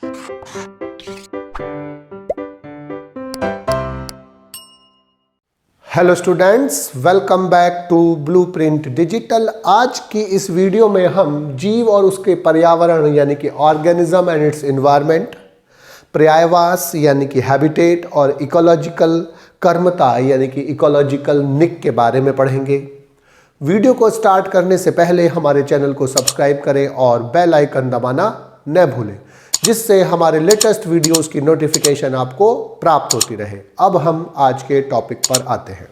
Hello students, welcome back to blueprint digital. आज की इस वीडियो में हम जीव और उसके पर्यावरण यानी कि ऑर्गेनिज्म एंड इट्स एनवायरनमेंट, पर्यायवास यानी कि हैबिटेट और इकोलॉजिकल कर्मता यानी कि इकोलॉजिकल निक के बारे में पढ़ेंगे। वीडियो को स्टार्ट करने से पहले हमारे चैनल को सब्सक्राइब करें और बेल आइकन दबाना न भूलें, जिससे हमारे लेटेस्ट वीडियोस की नोटिफिकेशन आपको प्राप्त होती रहे। अब हम आज के टॉपिक पर आते हैं।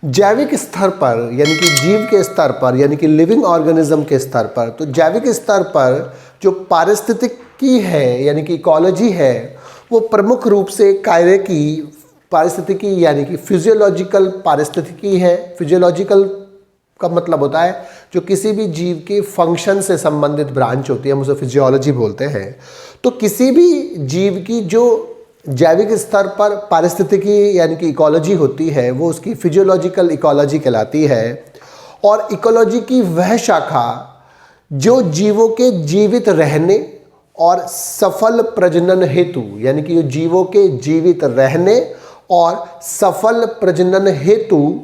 जैविक स्तर पर यानी कि जीव के स्तर पर यानी कि लिविंग ऑर्गेनिज्म के स्तर पर, तो जैविक स्तर पर जो पारिस्थितिकी है यानी कि इकोलॉजी है, वो प्रमुख रूप से कार्य की पारिस्थितिकी यानी कि फिजियोलॉजिकल पारिस्थितिकी है। फिजियोलॉजिकल का मतलब होता है जो किसी भी जीव के फंक्शन से संबंधित ब्रांच होती है, हम उसे फिजियोलॉजी बोलते हैं। तो किसी भी जीव की जो जैविक स्तर पर पारिस्थितिकी यानी कि इकोलॉजी होती है, वो उसकी फिजियोलॉजिकल इकोलॉजी कहलाती है। और इकोलॉजी की वह शाखा जो जीवों के जीवित रहने और सफल प्रजनन हेतु यानी कि जीवों के जीवित रहने और सफल प्रजनन हेतु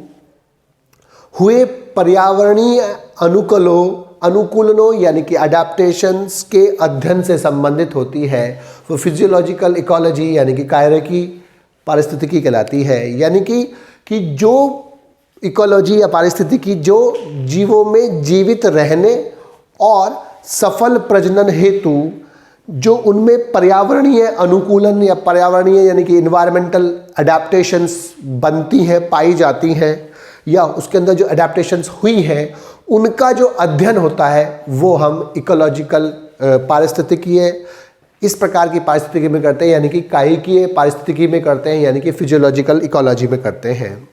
हुए पर्यावरणीय अनुकूलनों यानी कि अडेप्टेशंस के अध्ययन से संबंधित होती है, वो फिजियोलॉजिकल इकोलॉजी यानी कि कार्य की पारिस्थितिकी कहलाती है। यानी कि जो इकोलॉजी या पारिस्थितिकी जो जीवों में जीवित रहने और सफल प्रजनन हेतु जो उनमें पर्यावरणीय अनुकूलन या पर्यावरणीय यानी कि इन्वायरमेंटल अडेप्टेशंस बनती हैं, पाई जाती हैं, या उसके अंदर जो अडेप्टेशंस हुई हैं उनका जो अध्ययन होता है वो हम इकोलॉजिकल पारिस्थितिकीय इस प्रकार की पारिस्थितिकी में करते हैं, यानी कि कायिकीय पारिस्थितिकी में करते हैं, यानी कि फिजियोलॉजिकल इकोलॉजी में करते हैं।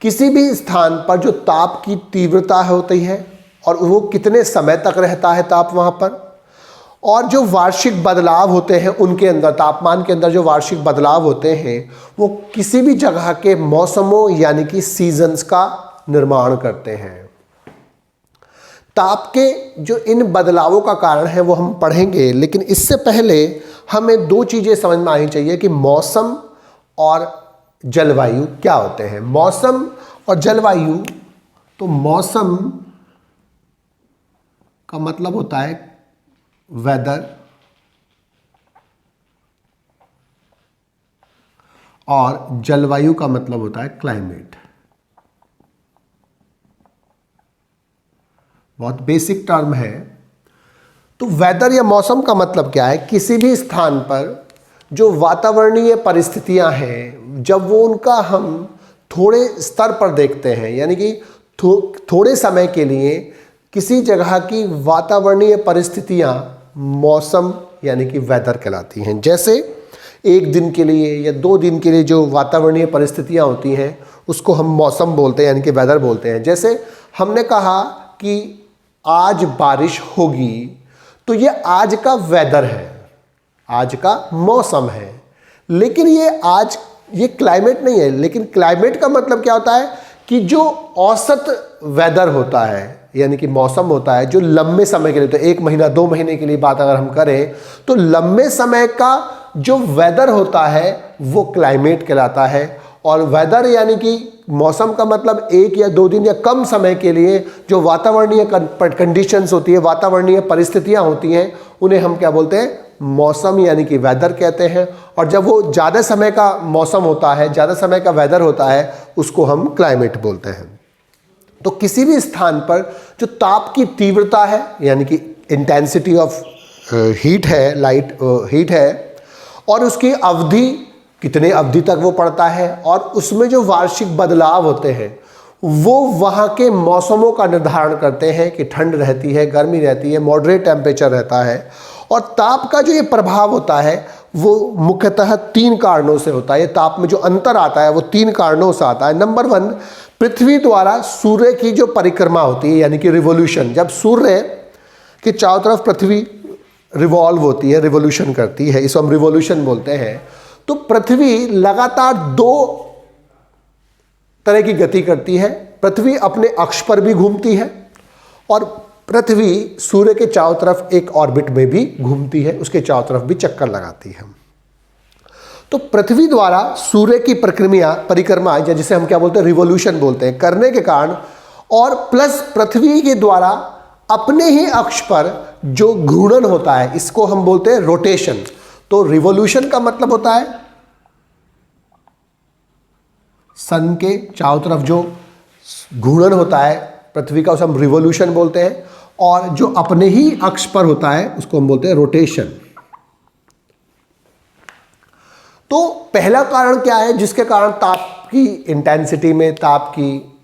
किसी भी स्थान पर जो ताप की तीव्रता होती है और वो कितने समय तक रहता है ताप वहाँ पर, और जो वार्षिक बदलाव होते हैं उनके अंदर, तापमान के अंदर जो वार्षिक बदलाव होते हैं, वो किसी भी जगह के मौसमों यानी कि सीजन्स का निर्माण करते हैं। ताप के जो इन बदलावों का कारण है वो हम पढ़ेंगे, लेकिन इससे पहले हमें दो चीज़ें समझ में आनी चाहिए कि मौसम और जलवायु क्या होते हैं। मौसम और जलवायु, तो मौसम का मतलब होता है वेदर और जलवायु का मतलब होता है क्लाइमेट। बहुत बेसिक टर्म है। तो वेदर या मौसम का मतलब क्या है? किसी भी स्थान पर जो वातावरणीय परिस्थितियां हैं, जब वो उनका हम थोड़े स्तर पर देखते हैं, यानी कि थोड़े समय के लिए किसी जगह की वातावरणीय परिस्थितियां मौसम यानी कि वेदर कहलाती हैं। जैसे एक दिन के लिए या 2 दिन के लिए जो वातावरणीय परिस्थितियां होती हैं उसको हम मौसम बोलते हैं, यानी कि वेदर बोलते हैं। जैसे हमने कहा कि आज बारिश होगी, तो ये आज का वेदर है, आज का मौसम है, लेकिन ये क्लाइमेट नहीं है। लेकिन क्लाइमेट का मतलब क्या होता है कि जो औसत वेदर होता है यानी कि मौसम होता है, जो लंबे समय के लिए, तो 1 महीना 2 महीने के लिए बात अगर हम करें, तो लंबे समय का जो वेदर होता है वो क्लाइमेट कहलाता है। और वेदर यानी कि मौसम का मतलब 1 या 2 दिन या कम समय के लिए जो वातावरणीय कंडीशंस होती है, वातावरणीय परिस्थितियां होती हैं, उन्हें हम क्या बोलते हैं? मौसम यानी कि वेदर कहते हैं। और जब वो ज़्यादा समय का मौसम होता है, ज़्यादा समय का वेदर होता है, उसको हम क्लाइमेट बोलते हैं। तो किसी भी स्थान पर जो ताप की तीव्रता है यानी कि इंटेंसिटी ऑफ हीट है, लाइट हीट है, और उसकी अवधि, कितने अवधि तक वो पड़ता है, और उसमें जो वार्षिक बदलाव होते हैं वो वहाँ के मौसमों का निर्धारण करते हैं कि ठंड रहती है, गर्मी रहती है, मॉडरेट टेम्परेचर रहता है। और ताप का जो ये प्रभाव होता है वो मुख्यतः 3 कारणों से होता है। ये ताप में जो अंतर आता है वो 3 कारणों से आता है। नंबर 1, पृथ्वी द्वारा सूर्य की जो परिक्रमा होती है यानी कि रिवोल्यूशन। जब सूर्य के चारों तरफ पृथ्वी रिवॉल्व होती है, रिवोल्यूशन करती है, इसको हम रिवोल्यूशन बोलते हैं। तो पृथ्वी लगातार 2 तरह की गति करती है। पृथ्वी अपने अक्ष पर भी घूमती है और पृथ्वी सूर्य के चारों तरफ एक ऑर्बिट में भी घूमती है, उसके चारों तरफ भी चक्कर लगाती है। तो पृथ्वी द्वारा सूर्य की परिक्रमा या जिसे हम क्या बोलते हैं, रिवॉल्यूशन बोलते हैं, करने के कारण और प्लस पृथ्वी के द्वारा अपने ही अक्ष पर जो घूर्णन होता है, इसको हम बोलते हैं रोटेशन। तो रिवॉल्यूशन का मतलब होता है सन के चारों तरफ जो घूर्णन होता है पृथ्वी का, उसे हम रिवॉल्यूशन बोलते हैं, और जो अपने ही अक्ष पर होता है उसको हम बोलते हैं रोटेशन। तो पहला कारण क्या है जिसके कारण ताप की इंटेंसिटी में, ताप की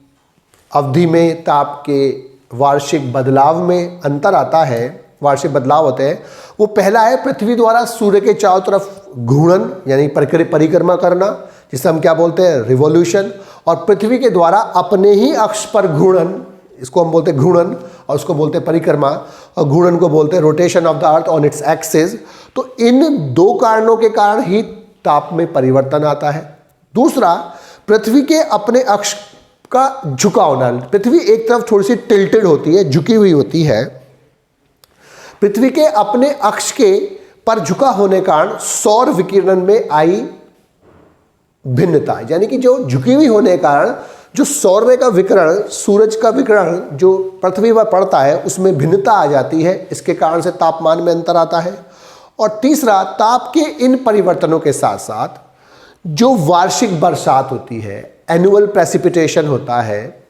अवधि में, ताप के वार्षिक बदलाव में अंतर आता है, वार्षिक बदलाव होते हैं, वो पहला है पृथ्वी द्वारा सूर्य के चारों तरफ घूर्णन यानी परिक्रमा करना, जिसे हम क्या बोलते हैं, रिवॉल्यूशन, और पृथ्वी के द्वारा अपने ही अक्ष पर घूर्णन, इसको हम बोलते हैं घूर्णन और उसको बोलते हैं परिक्रमा, और घूर्णन को बोलते हैं rotation of the earth on its axis. तो इन दो कारणों के कारण ही ताप में परिवर्तन आता है। दूसरा, पृथ्वी के अपने अक्ष का झुकाव होना। पृथ्वी एक तरफ थोड़ी सी टिल्टेड होती है, झुकी हुई होती है। पृथ्वी के अपने अक्ष के पर झुका होने कारण सौर विकिरण में आई भिन्नता, यानी कि जो झुकी हुई होने के कारण जो सौर्य का विकिरण, सूरज का विकिरण जो पृथ्वी पर पड़ता है उसमें भिन्नता आ जाती है, इसके कारण से तापमान में अंतर आता है। और तीसरा, ताप के इन परिवर्तनों के साथ साथ जो वार्षिक बरसात होती है, एनुअल प्रेसिपिटेशन होता है,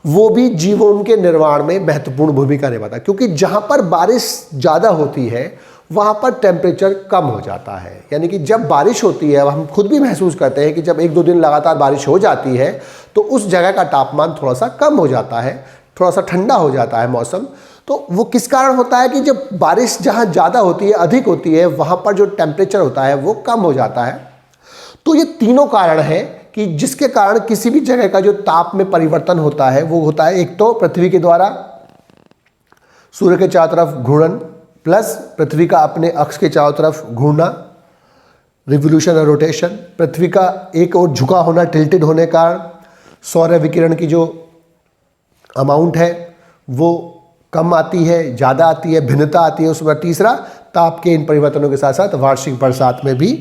वो भी जीवों के निर्माण में महत्वपूर्ण भूमिका निभाता है, क्योंकि जहां पर बारिश ज़्यादा होती है वहां पर टेम्परेचर कम हो जाता है। यानी कि जब बारिश होती है, हम खुद भी महसूस करते हैं कि जब एक दो दिन लगातार बारिश हो जाती है तो उस जगह का तापमान थोड़ा सा कम हो जाता है, थोड़ा सा ठंडा हो जाता है मौसम। तो वो किस कारण होता है कि जब बारिश जहाँ ज़्यादा होती है, अधिक होती है, वहाँ पर जो टेम्परेचर होता है वो कम हो जाता है। तो ये तीनों कारण हैं कि जिसके कारण किसी भी जगह का जो ताप में परिवर्तन होता है वो होता है, एक तो पृथ्वी के द्वारा सूर्य के चारों तरफ घूर्णन, प्लस पृथ्वी का अपने अक्ष के चारों तरफ घूमना, रिवोल्यूशन और रोटेशन, पृथ्वी का एक ओर झुका होना, टिल्टेड होने का कारण सौर विकिरण की जो अमाउंट है वो कम आती है, ज़्यादा आती है, भिन्नता आती है उसमें। तीसरा, ताप के इन परिवर्तनों के साथ साथ वार्षिक बरसात में भी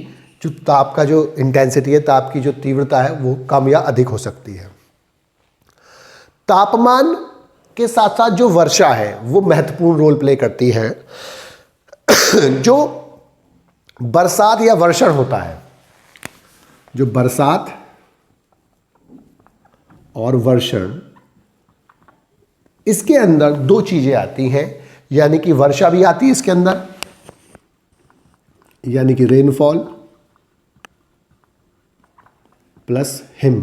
जो ताप का जो इंटेंसिटी है, ताप की जो तीव्रता है वो कम या अधिक हो सकती है। तापमान के साथ साथ जो वर्षा है वो महत्वपूर्ण रोल प्ले करती है। जो बरसात या वर्षण होता है, जो बरसात और वर्षण, इसके अंदर दो चीजें आती हैं, यानी कि वर्षा भी आती है इसके अंदर, यानी कि रेनफॉल, प्लस हिम,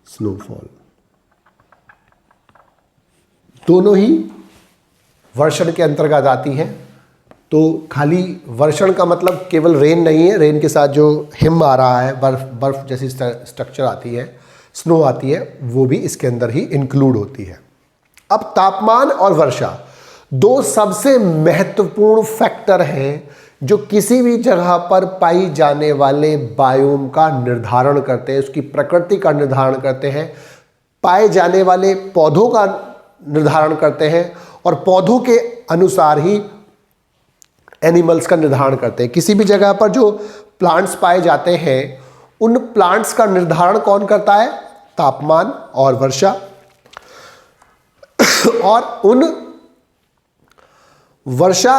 स्नोफॉल। दोनों ही वर्षण के अंतर्गत आती हैं। तो खाली वर्षण का मतलब केवल रेन नहीं है, रेन के साथ जो हिम आ रहा है, बर्फ जैसी स्ट्रक्चर आती है, स्नो आती है, वो भी इसके अंदर ही इंक्लूड होती है। अब तापमान और वर्षा दो सबसे महत्वपूर्ण फैक्टर हैं जो किसी भी जगह पर पाई जाने वाले बायोम का निर्धारण करते हैं, उसकी प्रकृति का निर्धारण करते हैं, पाए जाने वाले पौधों का निर्धारण करते हैं, और पौधों के अनुसार ही एनिमल्स का निर्धारण करते हैं। किसी भी जगह पर जो प्लांट्स पाए जाते हैं उन प्लांट्स का निर्धारण कौन करता है? तापमान और वर्षा। और उन वर्षा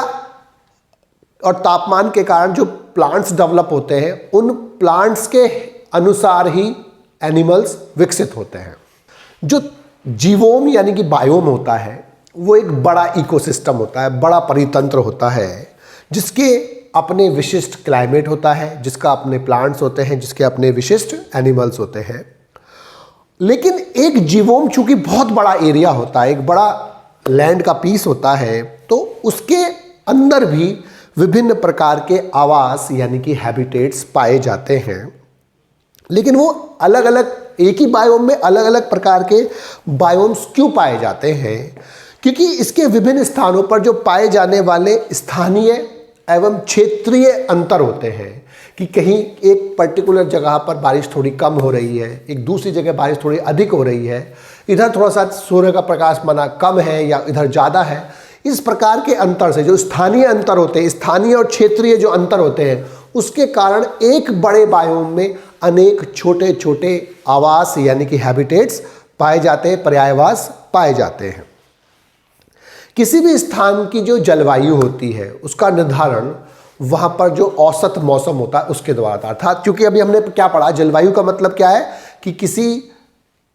और तापमान के कारण जो प्लांट्स डेवलप होते हैं, उन प्लांट्स के अनुसार ही एनिमल्स विकसित होते हैं। जो जीवोम यानी कि बायोम होता है वो एक बड़ा इकोसिस्टम होता है, बड़ा परितंत्र होता है, जिसके अपने विशिष्ट क्लाइमेट होता है, जिसका अपने प्लांट्स होते हैं, जिसके अपने विशिष्ट एनिमल्स होते हैं। लेकिन एक जीवोम चूंकि बहुत बड़ा एरिया होता है, एक बड़ा लैंड का पीस होता है, तो उसके अंदर भी विभिन्न प्रकार के आवास यानी कि हैबिटेट्स पाए जाते हैं। लेकिन वो अलग अलग, एक ही बायोम में अलग अलग प्रकार के बायोम्स क्यों पाए जाते हैं? क्योंकि इसके विभिन्न स्थानों पर जो पाए जाने वाले स्थानीय एवं क्षेत्रीय अंतर होते हैं कि कहीं एक पर्टिकुलर जगह पर बारिश थोड़ी कम हो रही है, एक दूसरी जगह बारिश थोड़ी अधिक हो रही है, इधर थोड़ा सा सूर्य का प्रकाश माना कम है या इधर ज़्यादा है। इस प्रकार के अंतर से, जो स्थानीय अंतर होते हैं, स्थानीय और क्षेत्रीय जो अंतर होते हैं, उसके कारण एक बड़े बायोम में अनेक छोटे छोटे आवास यानी कि हैबिटेट्स पाए जाते हैं, पर्यायवास पाए जाते हैं। किसी भी स्थान की जो जलवायु होती है उसका निर्धारण वहाँ पर जो औसत मौसम होता है उसके द्वारा था। अर्थात क्योंकि अभी हमने क्या पढ़ा, जलवायु का मतलब क्या है कि किसी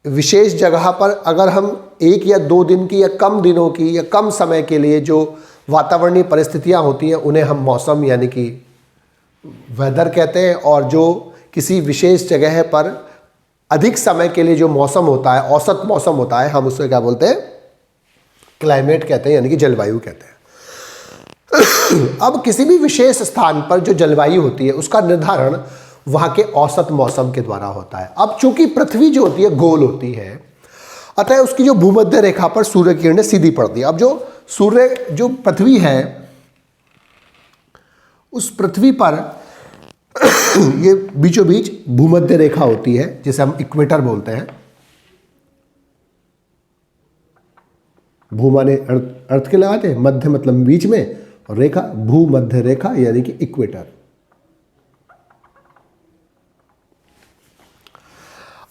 विशेष जगह पर अगर हम 1 या 2 दिन की या कम दिनों की या कम समय के लिए जो वातावरणीय परिस्थितियाँ होती हैं उन्हें हम मौसम यानी कि वेदर कहते हैं, और जो किसी विशेष जगह पर अधिक समय के लिए जो मौसम होता है, औसत मौसम होता है, हम उससे क्या बोलते हैं, क्लाइमेट कहते हैं यानी कि जलवायु कहते हैं। अब किसी भी विशेष स्थान पर जो जलवायु होती है उसका निर्धारण वहां के औसत मौसम के द्वारा होता है। अब चूंकि पृथ्वी जो होती है गोल होती है, अतः उसकी जो भूमध्य रेखा पर सूर्य की किरणें सीधी पड़ती है। अब जो सूर्य, जो पृथ्वी है, उस पृथ्वी पर ये बीचों बीच भूमध्य रेखा होती है जिसे हम इक्वेटर बोलते हैं। भू माने अर्थ के लगाते हैं, मध्य मतलब बीच में, और रेखा भूमध्य रेखा यानी कि इक्वेटर।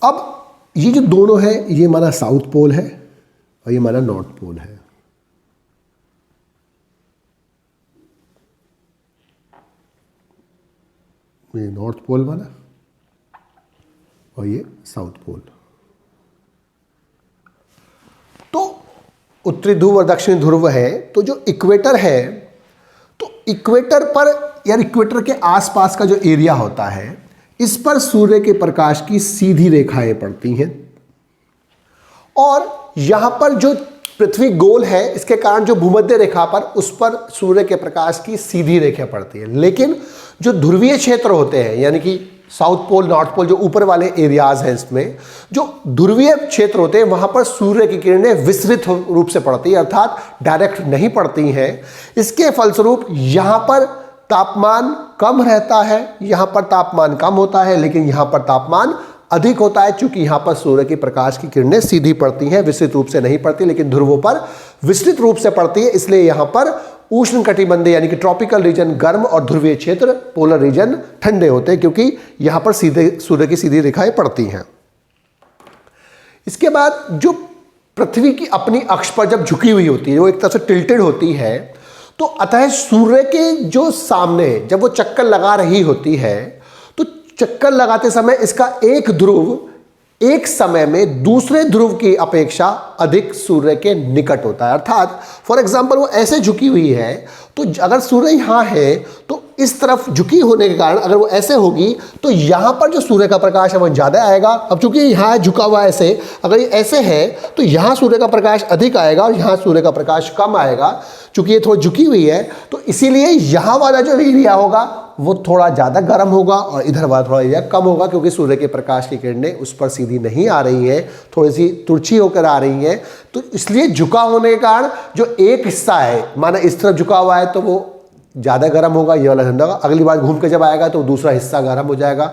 अब ये जो दोनों है, ये हमारा साउथ पोल है और ये हमारा नॉर्थ पोल है। ये नॉर्थ पोल वाला और ये साउथ पोल। तो उत्तरी ध्रुव और दक्षिणी ध्रुव है, तो जो इक्वेटर है, तो इक्वेटर पर या इक्वेटर के आसपास का जो एरिया होता है, इस पर सूर्य के प्रकाश की सीधी रेखाएं पड़ती हैं, और यहां पर जो पृथ्वी गोल है इसके कारण जो भूमध्य रेखा पर, उस पर सूर्य के प्रकाश की सीधी रेखा पड़ती है। लेकिन जो ध्रुवीय क्षेत्र होते हैं यानी कि साउथ पोल, नॉर्थ पोल, जो ऊपर वाले एरियाज हैं, इसमें जो ध्रुवीय क्षेत्र होते हैं वहां पर सूर्य की किरणें विस्तृत रूप से पड़ती है, अर्थात डायरेक्ट नहीं पड़ती हैं। इसके फलस्वरूप यहां पर तापमान कम रहता है, यहां पर तापमान कम होता है, लेकिन यहां पर तापमान अधिक होता है, क्योंकि यहां पर सूर्य की प्रकाश की किरणें सीधी पड़ती हैं, विस्तृत रूप से नहीं पड़ती, लेकिन ध्रुवों पर विस्तृत रूप से पड़ती है। इसलिए यहां पर उष्ण कटिबंधीय यानी कि ट्रॉपिकल रीजन गर्म और ध्रुवीय क्षेत्र पोलर रीजन ठंडे होते हैं, क्योंकि यहां पर सीधे सूर्य की सीधी रेखाएं पड़ती हैं। इसके बाद जो पृथ्वी की अपनी अक्ष पर जब झुकी हुई होती है, वो एक तरह से टिल्टेड होती है, तो अतः सूर्य के जो सामने जब वो चक्कर लगा रही होती है, तो चक्कर लगाते समय इसका एक ध्रुव एक समय में दूसरे ध्रुव की अपेक्षा अधिक सूर्य के निकट होता है। अर्थात फॉर एग्जांपल वो ऐसे झुकी हुई है, तो अगर सूर्य यहाँ है तो इस तरफ झुकी होने के कारण अगर वो ऐसे होगी तो यहाँ पर जो सूर्य का प्रकाश है वो ज़्यादा आएगा। अब चूंकि यहाँ झुका हुआ ऐसे, अगर ये ऐसे है तो यहाँ सूर्य का प्रकाश अधिक आएगा और यहाँ सूर्य का प्रकाश कम आएगा। चूंकि ये थोड़ी झुकी हुई है तो इसीलिए यहाँ वाला जो एरिया होगा वो थोड़ा ज़्यादा गर्म होगा और इधर वाला थोड़ा एरिया कम होगा, क्योंकि सूर्य के प्रकाश की किरणें उस पर सीधी नहीं आ रही है, थोड़ी सी तिरछी होकर आ रही है। तो इसलिए झुका होने के कारण जो एक हिस्सा है, माना इस तरफ झुका हुआ है तो वो ज़्यादा गर्म होगा, ये वाला ठंडा होगा। अगली बार घूम के जब आएगा तो दूसरा हिस्सा गर्म हो जाएगा,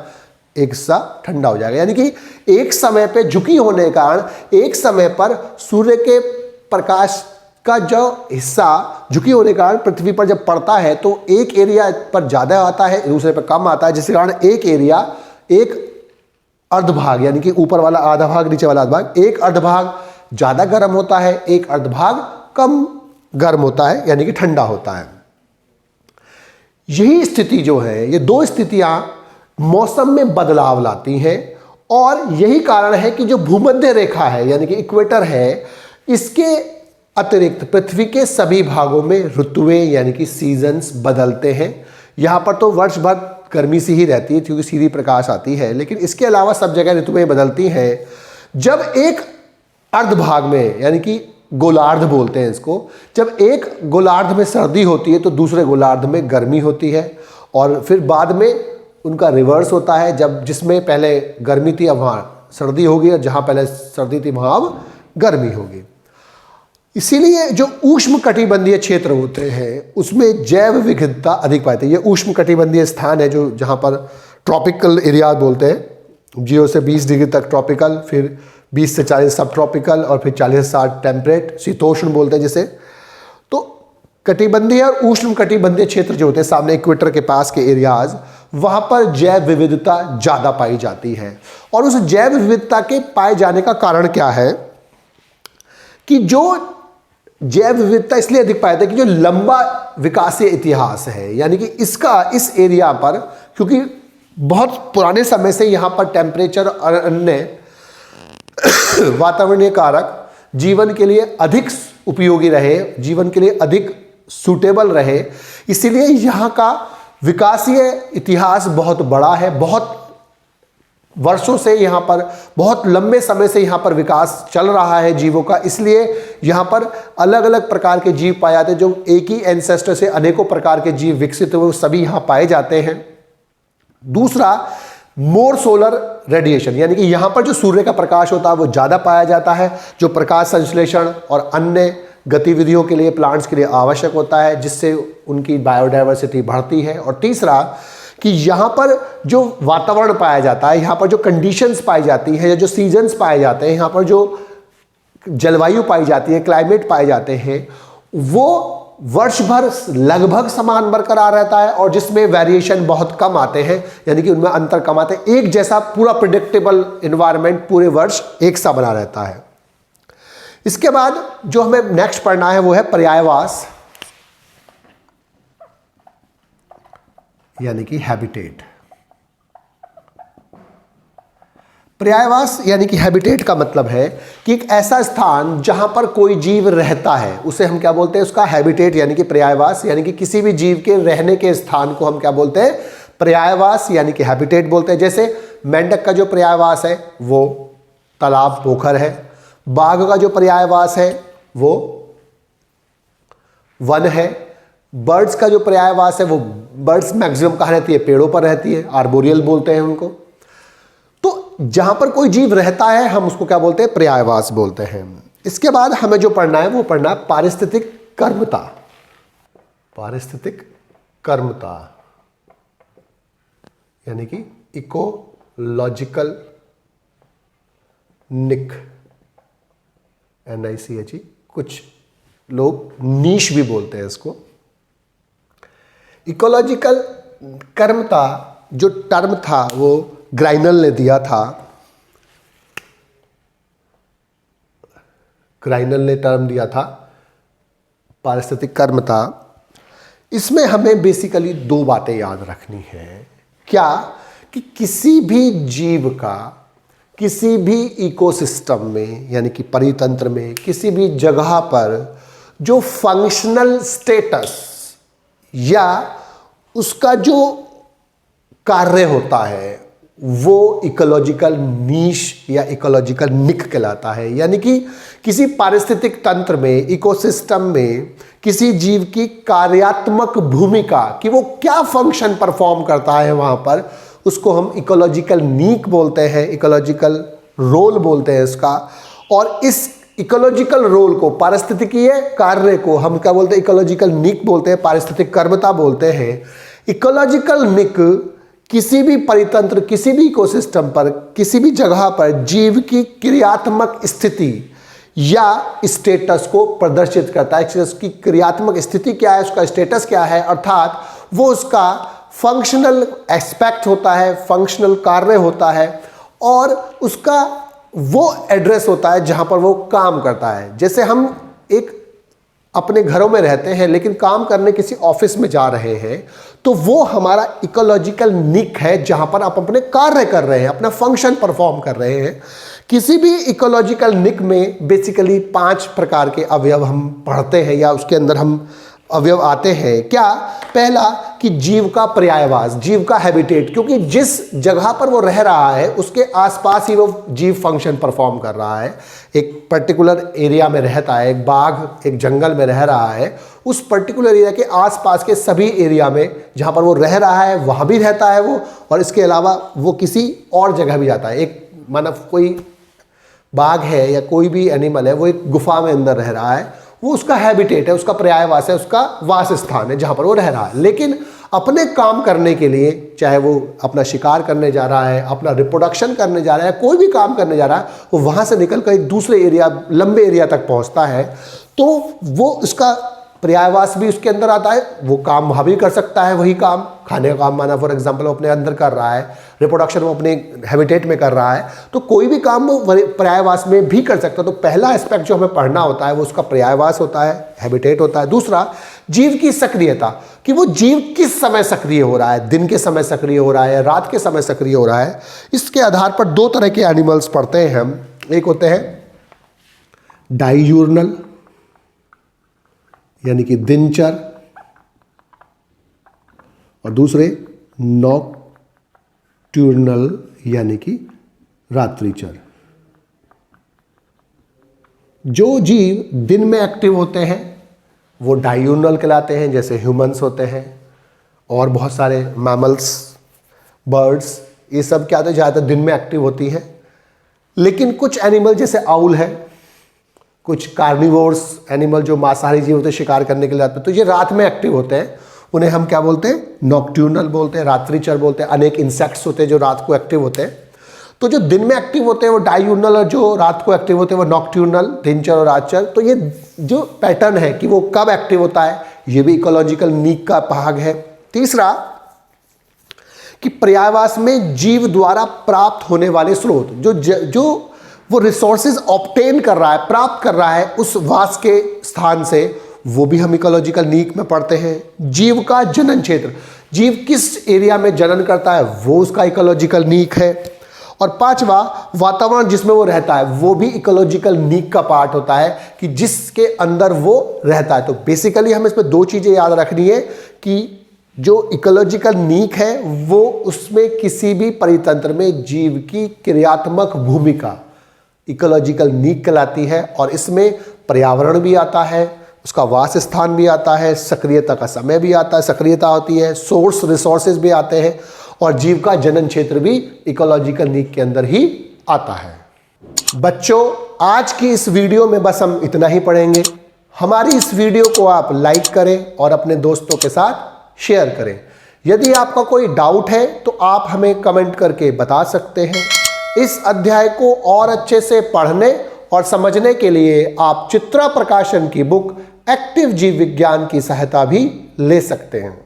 एक हिस्सा ठंडा हो जाएगा। यानी कि एक समय पे झुकी होने के कारण एक समय पर सूर्य के प्रकाश का जो हिस्सा झुकी होने के कारण पृथ्वी पर जब पड़ता है तो एक एरिया पर ज़्यादा आता है, दूसरे पर कम आता है, जिसके कारण एक एरिया, एक अर्धभाग यानी कि ऊपर वाला आधा भाग, नीचे वाला आधा भाग, एक अर्धभाग ज़्यादा गर्म होता है, एक अर्धभाग कम गर्म होता है यानी कि ठंडा होता है। यही स्थिति जो है, ये दो स्थितियां मौसम में बदलाव लाती हैं, और यही कारण है कि जो भूमध्य रेखा है यानी कि इक्वेटर है, इसके अतिरिक्त पृथ्वी के सभी भागों में ऋतुएं यानी कि सीजन्स बदलते हैं। यहाँ पर तो वर्ष भर गर्मी सी ही रहती है क्योंकि सीधी प्रकाश आती है, लेकिन इसके अलावा सब जगह ऋतुएं बदलती हैं। जब एक अर्धभाग में यानी कि गोलार्ध बोलते हैं इसको, जब एक गोलार्ध में सर्दी होती है तो दूसरे गोलार्ध में गर्मी होती है, और फिर बाद में उनका रिवर्स होता है, जब जिसमें पहले गर्मी थी अब वहाँ सर्दी होगी, और जहाँ पहले सर्दी थी वहाँ अब गर्मी होगी। इसीलिए जो उष्ण कटिबंधीय क्षेत्र होते हैं उसमें जैव विविधता अधिक पाई जाती है। ये उष्ण कटिबंधीय स्थान है जो जहाँ पर ट्रॉपिकल एरिया बोलते हैं, 0 से 20 डिग्री तक ट्रॉपिकल, फिर 20 से 40 सब ट्रॉपिकल, और फिर 40 से 60 टेम्परेट, शीतोष्ण बोलते हैं जिसे। तो कटिबंधीय और उष्ण कटिबंधीय क्षेत्र जो होते हैं सामने इक्वेटर के पास के एरियाज, वहाँ पर जैव विविधता ज़्यादा पाई जाती है। और उस जैव विविधता के पाए जाने का कारण क्या है कि जो जैव विविधता इसलिए अधिक पाया जाता है कि जो लंबा विकासीय इतिहास है, यानी कि इसका इस एरिया पर, क्योंकि बहुत पुराने समय से यहाँ पर टेम्परेचर और अन्य वातावरणीय कारक जीवन के लिए अधिक उपयोगी रहे, जीवन के लिए अधिक सूटेबल रहे, इसीलिए यहाँ का विकासीय इतिहास बहुत बड़ा है। बहुत वर्षों से यहाँ पर, बहुत लंबे समय से यहाँ पर विकास चल रहा है जीवों का, इसलिए यहाँ पर अलग अलग प्रकार के जीव पाए जाते हैं। जो एक ही एंसेस्टर से अनेकों प्रकार के जीव विकसित हुए, सभी यहाँ पाए जाते हैं। दूसरा, मोर सोलर रेडिएशन, यानी कि यहाँ पर जो सूर्य का प्रकाश होता है वो ज़्यादा पाया जाता है, जो प्रकाश संश्लेषण और अन्य गतिविधियों के लिए प्लांट्स के लिए आवश्यक होता है, जिससे उनकी बायोडाइवर्सिटी बढ़ती है। और तीसरा कि यहाँ पर जो वातावरण पाया जाता है, यहाँ पर जो कंडीशंस पाई जाती हैं या जो सीजन्स पाए जाते हैं, यहाँ पर जो जलवायु पाई जाती है, क्लाइमेट पाए जाते हैं, वो वर्ष भर लगभग समान बरकरार रहता है और जिसमें वेरिएशन बहुत कम आते हैं, यानी कि उनमें अंतर कम आते हैं। एक जैसा पूरा प्रिडिक्टेबल एनवायरनमेंट पूरे वर्ष एक सा बना रहता है। इसके बाद जो हमें नेक्स्ट पढ़ना है वो है पर्यायवास, यानी कि हैबिटेट। पर्यायवास यानी कि हैबिटेट का मतलब है कि एक ऐसा स्थान जहां पर कोई जीव रहता है, उसे हम क्या बोलते हैं, उसका हैबिटेट यानी कि पर्यायवास, यानी कि किसी भी जीव के रहने के स्थान को हम क्या बोलते हैं, पर्यायवास यानी कि हैबिटेट बोलते हैं। जैसे मेंढक का जो पर्यायवास है वो तालाब पोखर है, बाघ का जो पर्यायवास है वो वन है, बर्ड्स का जो पर्यायवास है वो बर्ड्स मैक्सिमम कहाँ रहती है, पेड़ों पर रहती है, आर्बोरियल बोलते हैं उनको। तो जहां पर कोई जीव रहता है हम उसको क्या बोलते हैं, पर्यायवास बोलते हैं। इसके बाद हमें जो पढ़ना है वो पढ़ना है पारिस्थितिक कर्मता। पारिस्थितिक कर्मता यानी कि इकोलॉजिकल निक, NICHE, कुछ लोग नीश भी बोलते हैं इसको। इकोलॉजिकल कर्मता जो टर्म था वो ग्राइनल ने दिया था, ग्राइनल ने टर्म दिया था पारिस्थितिक कर्मता। इसमें हमें बेसिकली दो बातें याद रखनी है। क्या कि किसी भी जीव का किसी भी इकोसिस्टम में यानी कि परितंत्र में किसी भी जगह पर जो फंक्शनल स्टेटस या उसका जो कार्य होता है वो इकोलॉजिकल नीश या इकोलॉजिकल निक कहलाता है। यानी कि किसी पारिस्थितिक तंत्र में, इकोसिस्टम में किसी जीव की कार्यात्मक भूमिका कि वो क्या फंक्शन परफॉर्म करता है वहाँ पर, उसको हम इकोलॉजिकल नीक बोलते हैं, इकोलॉजिकल रोल बोलते हैं इसका। और इस इकोलॉजिकल रोल को, पारिस्थितिकीय कार्य को हम क्या बोलते हैं, इकोलॉजिकल निक बोलते हैं, पारिस्थितिक कर्मता बोलते हैं। इकोलॉजिकल निक किसी भी परितंत्र, किसी भी इकोसिस्टम पर, किसी भी जगह पर जीव की क्रियात्मक स्थिति या स्टेटस को प्रदर्शित करता है। उसकी क्रियात्मक स्थिति क्या है, उसका स्टेटस क्या है, अर्थात वो उसका फंक्शनल एस्पेक्ट होता है, फंक्शनल कार्य होता है और उसका वो एड्रेस होता है जहां पर वो काम करता है। जैसे हम एक अपने घरों में रहते हैं लेकिन काम करने किसी ऑफिस में जा रहे हैं, तो वो हमारा इकोलॉजिकल निक है जहां पर आप अपने कार्य कर रहे हैं, अपना फंक्शन परफॉर्म कर रहे हैं। किसी भी इकोलॉजिकल निक में बेसिकली 5 प्रकार के अवयव हम पढ़ते हैं या उसके अंदर हम अवयव आते हैं। क्या? पहला कि जीव का पर्यायवास, जीव का हैबिटेट, क्योंकि जिस जगह पर वो रह रहा है उसके आसपास ही वो जीव फंक्शन परफॉर्म कर रहा है। एक पर्टिकुलर एरिया में रहता है, एक बाघ एक जंगल में रह रहा है, उस पर्टिकुलर एरिया के आसपास के सभी एरिया में जहाँ पर वो रह रहा है वहाँ भी रहता है वो, और इसके अलावा वो किसी और जगह भी जाता है। एक मानो कोई बाघ है या कोई भी एनिमल है, वो एक गुफा में अंदर रह रहा है वो उसका हैबिटेट है, उसका पर्यायवास है, उसका वास स्थान है जहां पर वो रह रहा है। लेकिन अपने काम करने के लिए, चाहे वो अपना शिकार करने जा रहा है, अपना रिप्रोडक्शन करने जा रहा है, कोई भी काम करने जा रहा है, वो वहां से निकलकर एक दूसरे एरिया, लंबे एरिया तक पहुंचता है, तो वो उसका पर्यायवास भी उसके अंदर आता है। वो काम वहां भी कर सकता है, वही काम, खाने का काम माना फॉर एग्जांपल वो अपने अंदर कर रहा है, रिप्रोडक्शन वो अपने हैबिटेट में कर रहा है, तो कोई भी काम वो पर्यायवास में भी कर सकता है। तो पहला एस्पेक्ट जो हमें पढ़ना होता है वो उसका पर्यायवास होता है, हैबिटेट होता है। दूसरा, जीव की सक्रियता, कि वो जीव किस समय सक्रिय हो रहा है, दिन के समय सक्रिय हो रहा है, रात के समय सक्रिय हो रहा है। इसके आधार पर दो तरह के एनिमल्स पढ़ते हैं हम। एक होते हैं डाईयूर्नल यानी कि दिनचर, और दूसरे नॉकट्यूर्नल यानी कि रात्रिचर। जो जीव दिन में एक्टिव होते हैं वो डायूर्नल कहलाते हैं, जैसे ह्यूमंस होते हैं और बहुत सारे मैमल्स, बर्ड्स, ये सब क्या होते हैं, ज़्यादातर दिन में एक्टिव होती हैं। लेकिन कुछ एनिमल जैसे आउल है, कुछ कार्निवोर्स एनिमल जो मांसाहारी जीव होते हैं, शिकार करने के लिए आते हैं, तो ये रात में एक्टिव होते हैं। उन्हें हम क्या बोलते हैं, नॉकट्यूर्नल बोलते हैं, रात्रिचर बोलते हैं। अनेक इंसेक्ट्स होते हैं जो रात को एक्टिव होते हैं। तो जो दिन में एक्टिव होते हैं वो डायूर्नल, और जो रात को एक्टिव होते हैं वो नॉकट्यूर्नल, दिनचर और रातचर। तो ये जो पैटर्न है कि वो कब एक्टिव होता है, ये भी इकोलॉजिकल नीड का भाग है। तीसरा, कि पर्यायवास में जीव द्वारा प्राप्त होने वाले स्रोत, जो वो रिसोर्सेज ऑब्टेन कर रहा है, प्राप्त कर रहा है उस वास के स्थान से, वो भी हम इकोलॉजिकल नीड में पढ़ते हैं। जीव का जनन क्षेत्र, जीव किस एरिया में जनन करता है, वो उसका इकोलॉजिकल नीड है। और पांचवा, वातावरण जिसमें वो रहता है, वो भी इकोलॉजिकल नीड का पार्ट होता है, कि जिसके अंदर वो रहता है। तो बेसिकली हमें इसमें दो चीजें याद रखनी है कि जो इकोलॉजिकल नीड है वो उसमें किसी भी परितंत्र में जीव की क्रियात्मक भूमिका इकोलॉजिकल नीड कहलाती है। और इसमें पर्यावरण भी आता है, उसका वास स्थान भी आता है, सक्रियता का समय भी आता है, सक्रियता होती है, सोर्स रिसोर्सेज भी आते हैं, और जीव का जनन क्षेत्र भी इकोलॉजिकल नीड के अंदर ही आता है। बच्चों, आज की इस वीडियो में बस हम इतना ही पढ़ेंगे। हमारी इस वीडियो को आप लाइक करें और अपने दोस्तों के साथ शेयर करें। यदि आपका कोई डाउट है तो आप हमें कमेंट करके बता सकते हैं। इस अध्याय को और अच्छे से पढ़ने और समझने के लिए आप चित्रा प्रकाशन की बुक एक्टिव जीव विज्ञान की सहायता भी ले सकते हैं।